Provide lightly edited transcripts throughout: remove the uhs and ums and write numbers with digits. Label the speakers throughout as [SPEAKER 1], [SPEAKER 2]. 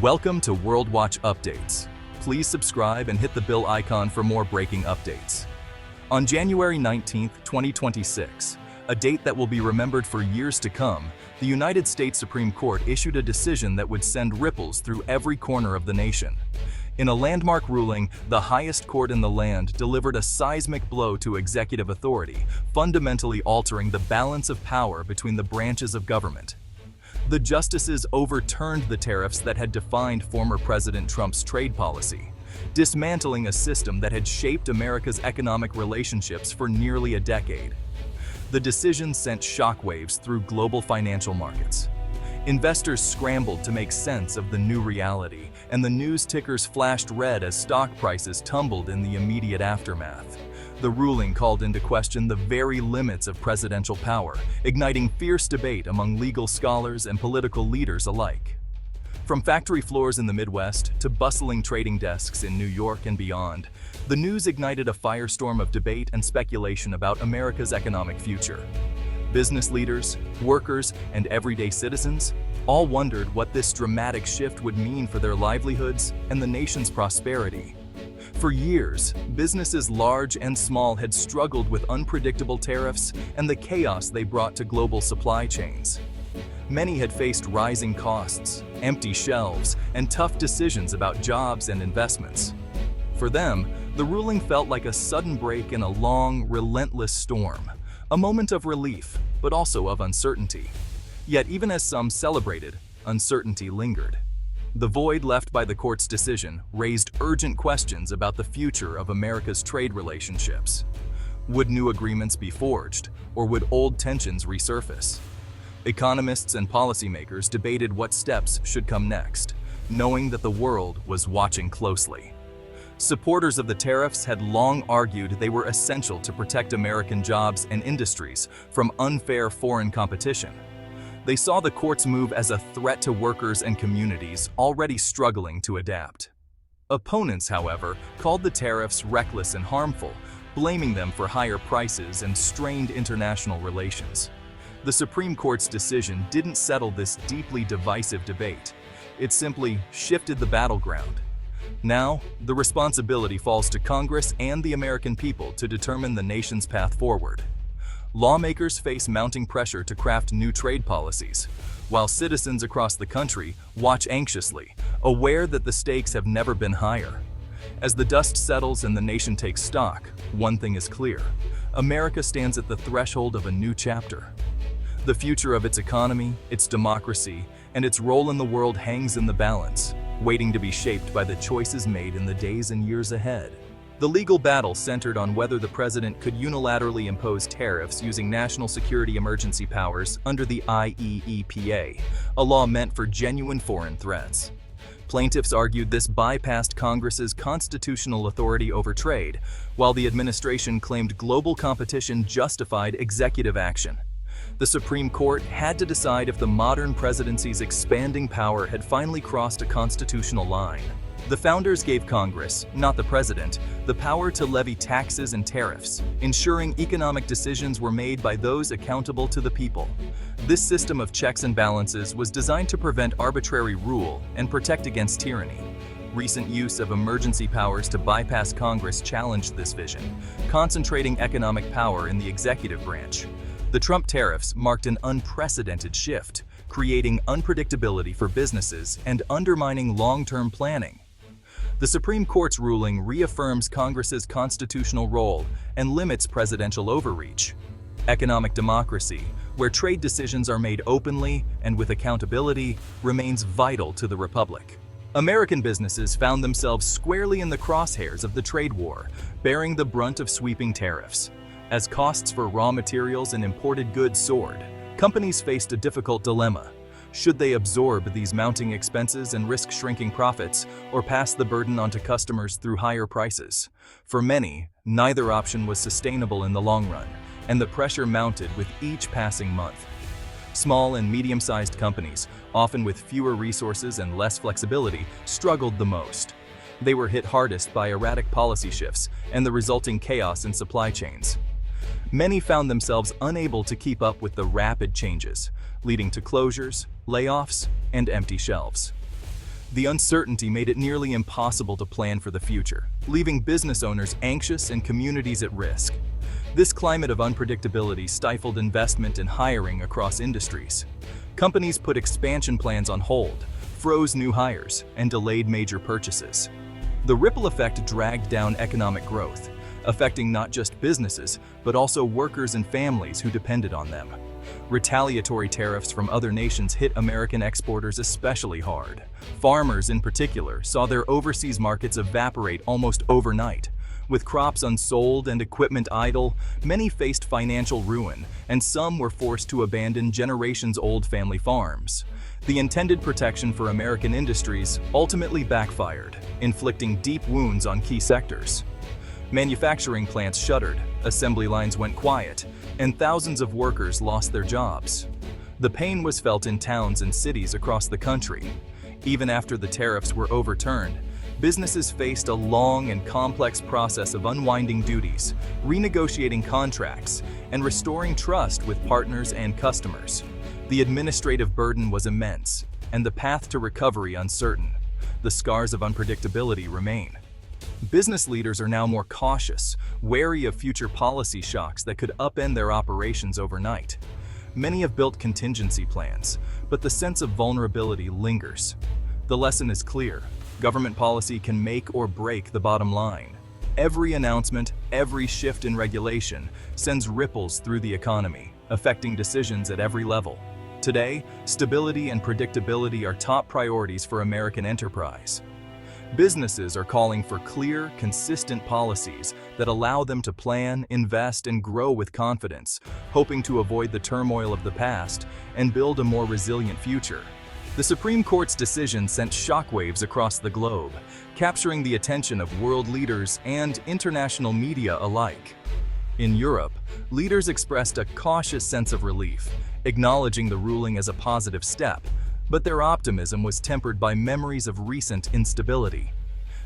[SPEAKER 1] Welcome to World Watch Updates. Please subscribe and hit the bell icon for more breaking updates. On January 19, 2026, a date that will be remembered for years to come, the United States Supreme Court issued a decision that would send ripples through every corner of the nation. In a landmark ruling, the highest court in the land delivered a seismic blow to executive authority, fundamentally altering the balance of power between the branches of government. The justices overturned the tariffs that had defined former President Trump's trade policy, dismantling a system that had shaped America's economic relationships for nearly a decade. The decision sent shockwaves through global financial markets. Investors scrambled to make sense of the new reality, and the news tickers flashed red as stock prices tumbled in the immediate aftermath. The ruling called into question the very limits of presidential power, igniting fierce debate among legal scholars and political leaders alike. From factory floors in the Midwest to bustling trading desks in New York and beyond, the news ignited a firestorm of debate and speculation about America's economic future. Business leaders, workers, and everyday citizens all wondered what this dramatic shift would mean for their livelihoods and the nation's prosperity. For years, businesses large and small had struggled with unpredictable tariffs and the chaos they brought to global supply chains. Many had faced rising costs, empty shelves, and tough decisions about jobs and investments. For them, the ruling felt like a sudden break in a long, relentless storm, a moment of relief, but also of uncertainty. Yet even as some celebrated, uncertainty lingered. The void left by the court's decision raised urgent questions about the future of America's trade relationships. Would new agreements be forged, or would old tensions resurface? Economists and policymakers debated what steps should come next, knowing that the world was watching closely. Supporters of the tariffs had long argued they were essential to protect American jobs and industries from unfair foreign competition. They saw the court's move as a threat to workers and communities already struggling to adapt. Opponents, however, called the tariffs reckless and harmful, blaming them for higher prices and strained international relations. The Supreme Court's decision didn't settle this deeply divisive debate. It simply shifted the battleground. Now, the responsibility falls to Congress and the American people to determine the nation's path forward. Lawmakers face mounting pressure to craft new trade policies, while citizens across the country watch anxiously, aware that the stakes have never been higher. As the dust settles and the nation takes stock, one thing is clear: America stands at the threshold of a new chapter. The future of its economy, its democracy, and its role in the world hangs in the balance, waiting to be shaped by the choices made in the days and years ahead. The legal battle centered on whether the president could unilaterally impose tariffs using national security emergency powers under the IEEPA, a law meant for genuine foreign threats. Plaintiffs argued this bypassed Congress's constitutional authority over trade, while the administration claimed global competition justified executive action. The Supreme Court had to decide if the modern presidency's expanding power had finally crossed a constitutional line. The founders gave Congress, not the president, the power to levy taxes and tariffs, ensuring economic decisions were made by those accountable to the people. This system of checks and balances was designed to prevent arbitrary rule and protect against tyranny. Recent use of emergency powers to bypass Congress challenged this vision, concentrating economic power in the executive branch. The Trump tariffs marked an unprecedented shift, creating unpredictability for businesses and undermining long-term planning. The Supreme Court's ruling reaffirms Congress's constitutional role and limits presidential overreach. Economic democracy, where trade decisions are made openly and with accountability, remains vital to the republic. American businesses found themselves squarely in the crosshairs of the trade war, bearing the brunt of sweeping tariffs. As costs for raw materials and imported goods soared, companies faced a difficult dilemma. Should they absorb these mounting expenses and risk shrinking profits, or pass the burden onto customers through higher prices? For many, neither option was sustainable in the long run, and the pressure mounted with each passing month. Small and medium-sized companies, often with fewer resources and less flexibility, struggled the most. They were hit hardest by erratic policy shifts and the resulting chaos in supply chains. Many found themselves unable to keep up with the rapid changes, leading to closures, layoffs, and empty shelves. The uncertainty made it nearly impossible to plan for the future, leaving business owners anxious and communities at risk. This climate of unpredictability stifled investment and hiring across industries. Companies put expansion plans on hold, froze new hires, and delayed major purchases. The ripple effect dragged down economic growth, affecting not just businesses, but also workers and families who depended on them. Retaliatory tariffs from other nations hit American exporters especially hard. Farmers, in particular, saw their overseas markets evaporate almost overnight. With crops unsold and equipment idle, many faced financial ruin, and some were forced to abandon generations-old family farms. The intended protection for American industries ultimately backfired, inflicting deep wounds on key sectors. Manufacturing plants shuttered, assembly lines went quiet, and thousands of workers lost their jobs. The pain was felt in towns and cities across the country. Even after the tariffs were overturned, businesses faced a long and complex process of unwinding duties, renegotiating contracts, and restoring trust with partners and customers. The administrative burden was immense, and the path to recovery uncertain. The scars of unpredictability remain. Business leaders are now more cautious, wary of future policy shocks that could upend their operations overnight. Many have built contingency plans, but the sense of vulnerability lingers. The lesson is clear. Government policy can make or break the bottom line. Every announcement, every shift in regulation sends ripples through the economy, affecting decisions at every level. Today, stability and predictability are top priorities for American enterprise. Businesses are calling for clear, consistent policies that allow them to plan, invest, and grow with confidence, hoping to avoid the turmoil of the past and build a more resilient future. The Supreme Court's decision sent shockwaves across the globe, capturing the attention of world leaders and international media alike. In Europe, leaders expressed a cautious sense of relief, acknowledging the ruling as a positive step, but their optimism was tempered by memories of recent instability.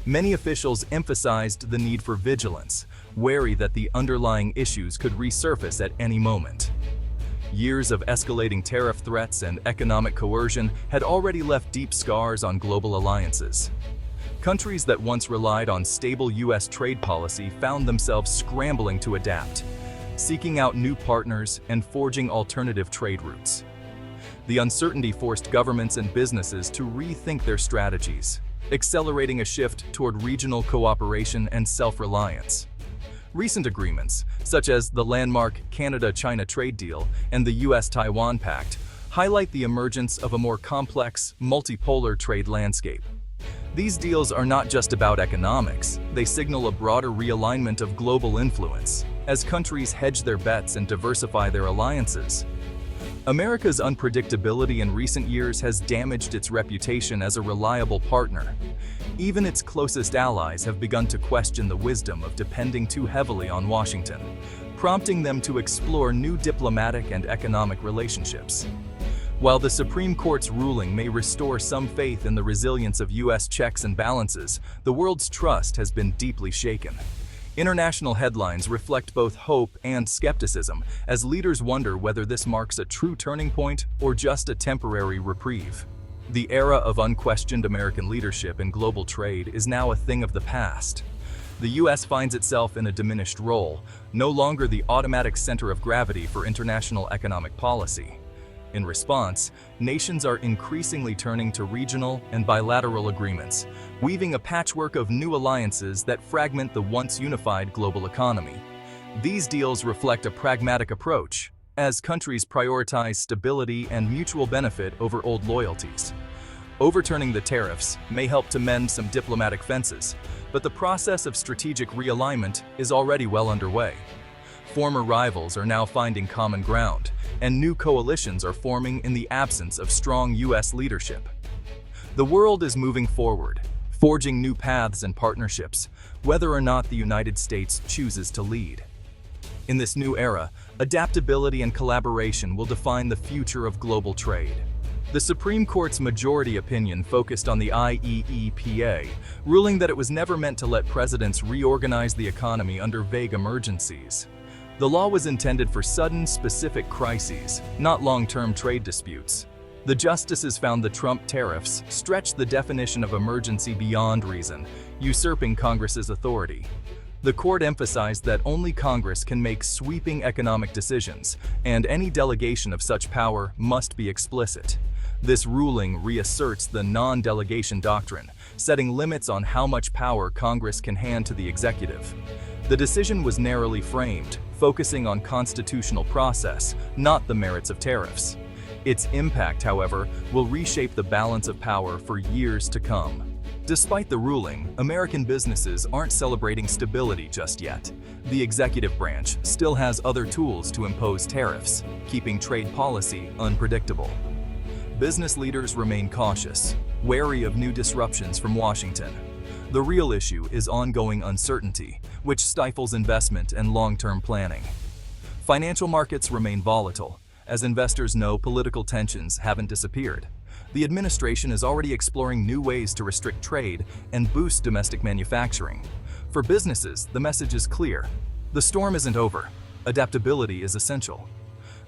[SPEAKER 1] Many officials emphasized the need for vigilance, wary that the underlying issues could resurface at any moment. Years of escalating tariff threats and economic coercion had already left deep scars on global alliances. Countries that once relied on stable U.S. trade policy found themselves scrambling to adapt, seeking out new partners and forging alternative trade routes. The uncertainty forced governments and businesses to rethink their strategies, accelerating a shift toward regional cooperation and self-reliance. Recent agreements, such as the landmark Canada-China trade deal and the U.S.-Taiwan Pact, highlight the emergence of a more complex, multipolar trade landscape. These deals are not just about economics, they signal a broader realignment of global influence, as countries hedge their bets and diversify their alliances. America's unpredictability in recent years has damaged its reputation as a reliable partner. Even its closest allies have begun to question the wisdom of depending too heavily on Washington, prompting them to explore new diplomatic and economic relationships. While the Supreme Court's ruling may restore some faith in the resilience of U.S. checks and balances, the world's trust has been deeply shaken. International headlines reflect both hope and skepticism as leaders wonder whether this marks a true turning point or just a temporary reprieve. The era of unquestioned American leadership in global trade is now a thing of the past. The U.S. finds itself in a diminished role, no longer the automatic center of gravity for international economic policy. In response, nations are increasingly turning to regional and bilateral agreements, weaving a patchwork of new alliances that fragment the once unified global economy. These deals reflect a pragmatic approach, as countries prioritize stability and mutual benefit over old loyalties. Overturning the tariffs may help to mend some diplomatic fences, but the process of strategic realignment is already well underway. Former rivals are now finding common ground, and new coalitions are forming in the absence of strong U.S. leadership. The world is moving forward, forging new paths and partnerships, whether or not the United States chooses to lead. In this new era, adaptability and collaboration will define the future of global trade. The Supreme Court's majority opinion focused on the IEEPA, ruling that it was never meant to let presidents reorganize the economy under vague emergencies. The law was intended for sudden, specific crises, not long-term trade disputes. The justices found the Trump tariffs stretched the definition of emergency beyond reason, usurping Congress's authority. The court emphasized that only Congress can make sweeping economic decisions, and any delegation of such power must be explicit. This ruling reasserts the non-delegation doctrine, setting limits on how much power Congress can hand to the executive. The decision was narrowly framed, focusing on constitutional process, not the merits of tariffs. Its impact, however, will reshape the balance of power for years to come. Despite the ruling, American businesses aren't celebrating stability just yet. The executive branch still has other tools to impose tariffs, keeping trade policy unpredictable. Business leaders remain cautious, wary of new disruptions from Washington. The real issue is ongoing uncertainty, which stifles investment and long-term planning. Financial markets remain volatile, as investors know political tensions haven't disappeared. The administration is already exploring new ways to restrict trade and boost domestic manufacturing. For businesses, the message is clear. The storm isn't over. Adaptability is essential.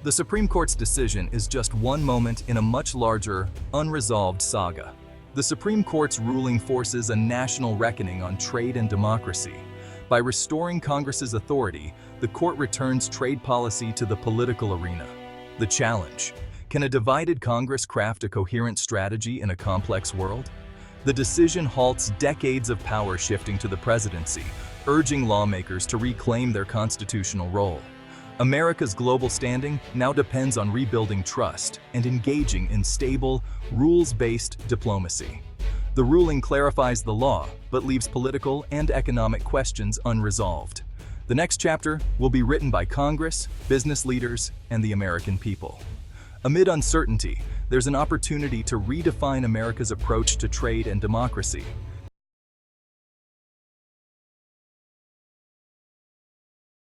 [SPEAKER 1] The Supreme Court's decision is just one moment in a much larger, unresolved saga. The Supreme Court's ruling forces a national reckoning on trade and democracy. By restoring Congress's authority, the court returns trade policy to the political arena. The challenge: can a divided Congress craft a coherent strategy in a complex world? The decision halts decades of power shifting to the presidency, urging lawmakers to reclaim their constitutional role. America's global standing now depends on rebuilding trust and engaging in stable, rules-based diplomacy. The ruling clarifies the law, but leaves political and economic questions unresolved. The next chapter will be written by Congress, business leaders, and the American people. Amid uncertainty, there's an opportunity to redefine America's approach to trade and democracy.